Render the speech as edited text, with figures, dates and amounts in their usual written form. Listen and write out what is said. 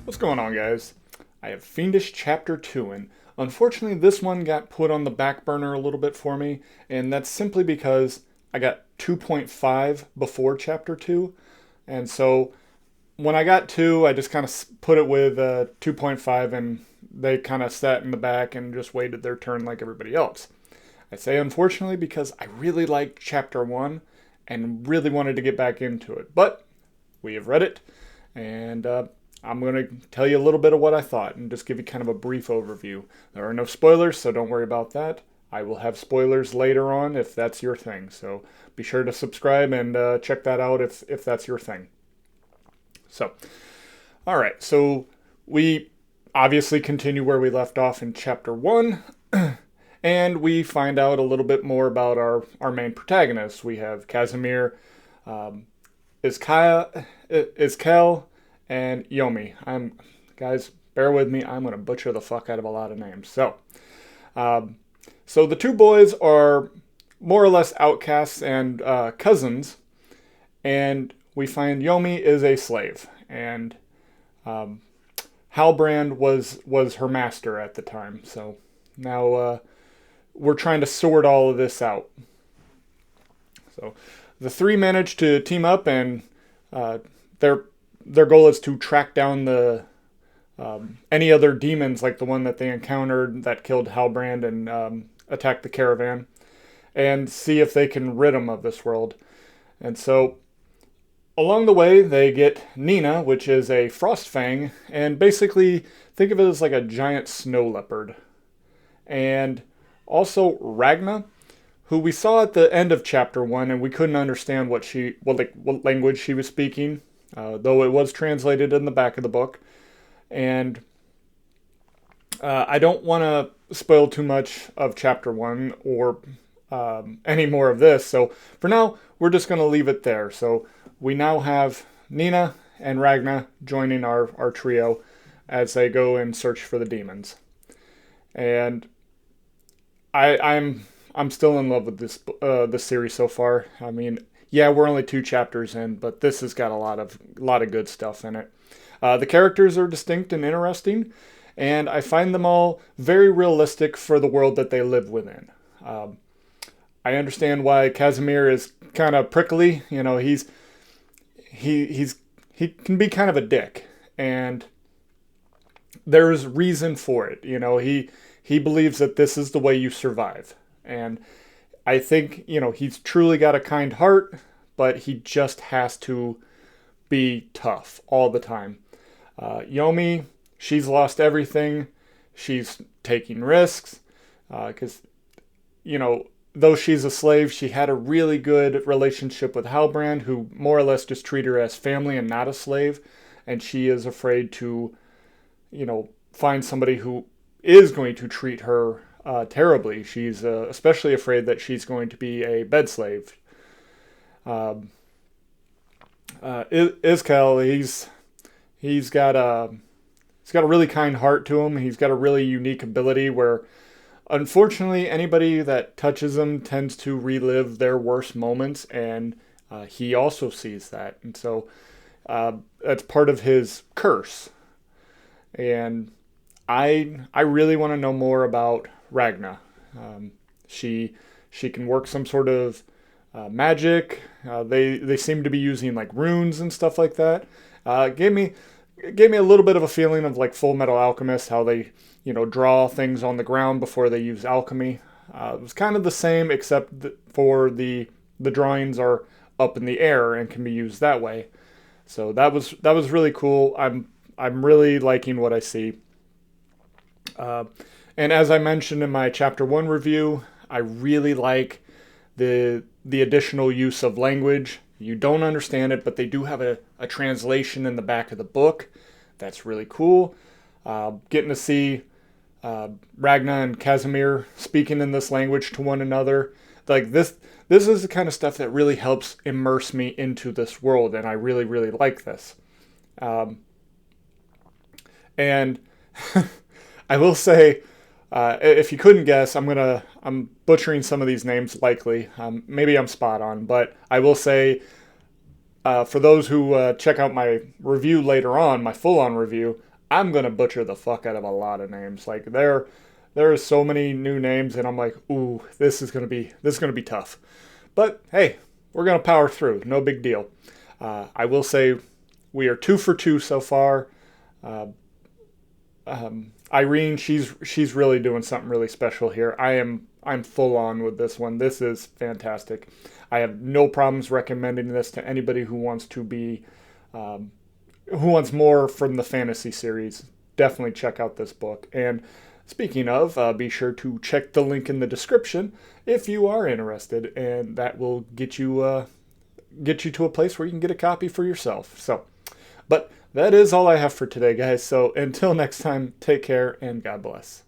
What's going on, guys? I have Fiendish Chapter 2, and unfortunately, this one got put on the back burner a little bit for me, and that's simply because I got 2.5 before Chapter 2, and so when I got 2, I just kind of put it with 2.5, and they kind of sat in the back and just waited their turn like everybody else. I say unfortunately because I really liked Chapter 1 and really wanted to get back into it, but we have read it, and I'm going to tell you a little bit of what I thought and just give you kind of a brief overview. There are no spoilers, so don't worry about that. I will have spoilers later on if that's your thing, so be sure to subscribe and check that out if that's your thing. So, all right, so we obviously continue where we left off in Chapter 1. And we find out a little bit more about our main protagonists. We have Casimir, um, Iskel, and Yomi. Guys, bear with me. I'm gonna butcher the fuck out of a lot of names. Um, so the two boys are more or less outcasts and cousins, and we find Yomi is a slave, and um, Halbrand was her master at the time. So now we're trying to sort all of this out. So the three manage to team up, and uh, their goal is to track down the any other demons like the one that they encountered that killed Halbrand and attacked the caravan, and see if they can rid them of this world. And so along the way, they get Nina, which is a frost fang, and basically think of it as like a giant snow leopard. And also Ragna, who we saw at the end of chapter 1, and we couldn't understand what language she was speaking, though it was translated in the back of the book. And I don't want to spoil too much of chapter 1 or any more of this, so for now, we're just going to leave it there. So we now have Nina and Ragna joining our trio as they go and search for the demons. And I'm still in love with this series so far. I mean, yeah, we're only 2 chapters in, but this has got a lot of good stuff in it. The characters are distinct and interesting, and I find them all very realistic for the world that they live within. I understand why Casimir is kind of prickly. You know, he can be kind of a dick, and there's reason for it. You know, he believes that this is the way you survive. And I think, he's truly got a kind heart, but he just has to be tough all the time. Yomi, she's lost everything. She's taking risks because, though she's a slave, she had a really good relationship with Halbrand, who more or less just treat her as family and not a slave. And she is afraid to, find somebody who is going to treat her terribly. She's especially afraid that she's going to be a bed slave. Iskel, he's got a really kind heart to him. He's got a really unique ability where, unfortunately, anybody that touches him tends to relive their worst moments, and he also sees that, and so that's part of his curse. And I really want to know more about Ragna. She can work some sort of magic. They seem to be using like runes and stuff like that. Gave me a little bit of a feeling of like Full Metal Alchemist, how they draw things on the ground before they use alchemy. It was kind of the same, except for the drawings are up in the air and can be used that way. So that was really cool. I'm really liking what I see. Uh, and as I mentioned in my chapter 1 review, I really like the additional use of language. You don't understand it, but they do have a translation in the back of the book. That's really cool. Getting to see Ragna and Casimir speaking in this language to one another. Like this is the kind of stuff that really helps immerse me into this world, and I really, really like this. And I will say, if you couldn't guess, I'm butchering some of these names likely. Maybe I'm spot on, but I will say, for those who check out my review later on, my full-on review, I'm gonna butcher the fuck out of a lot of names. Like there are so many new names, and I'm like, ooh, this is gonna be tough. But hey, we're gonna power through. No big deal. I will say we are 2 for 2 so far. Uh, Irene, she's really doing something really special here. I'm full on with this one. This is fantastic. I have no problems recommending this to anybody who wants to be um, who wants more from the fantasy series. Definitely check out this book. And speaking of, be sure to check the link in the description if you are interested, and that will get you to a place where you can get a copy for yourself. So, but that is all I have for today, guys. So until next time, take care and God bless.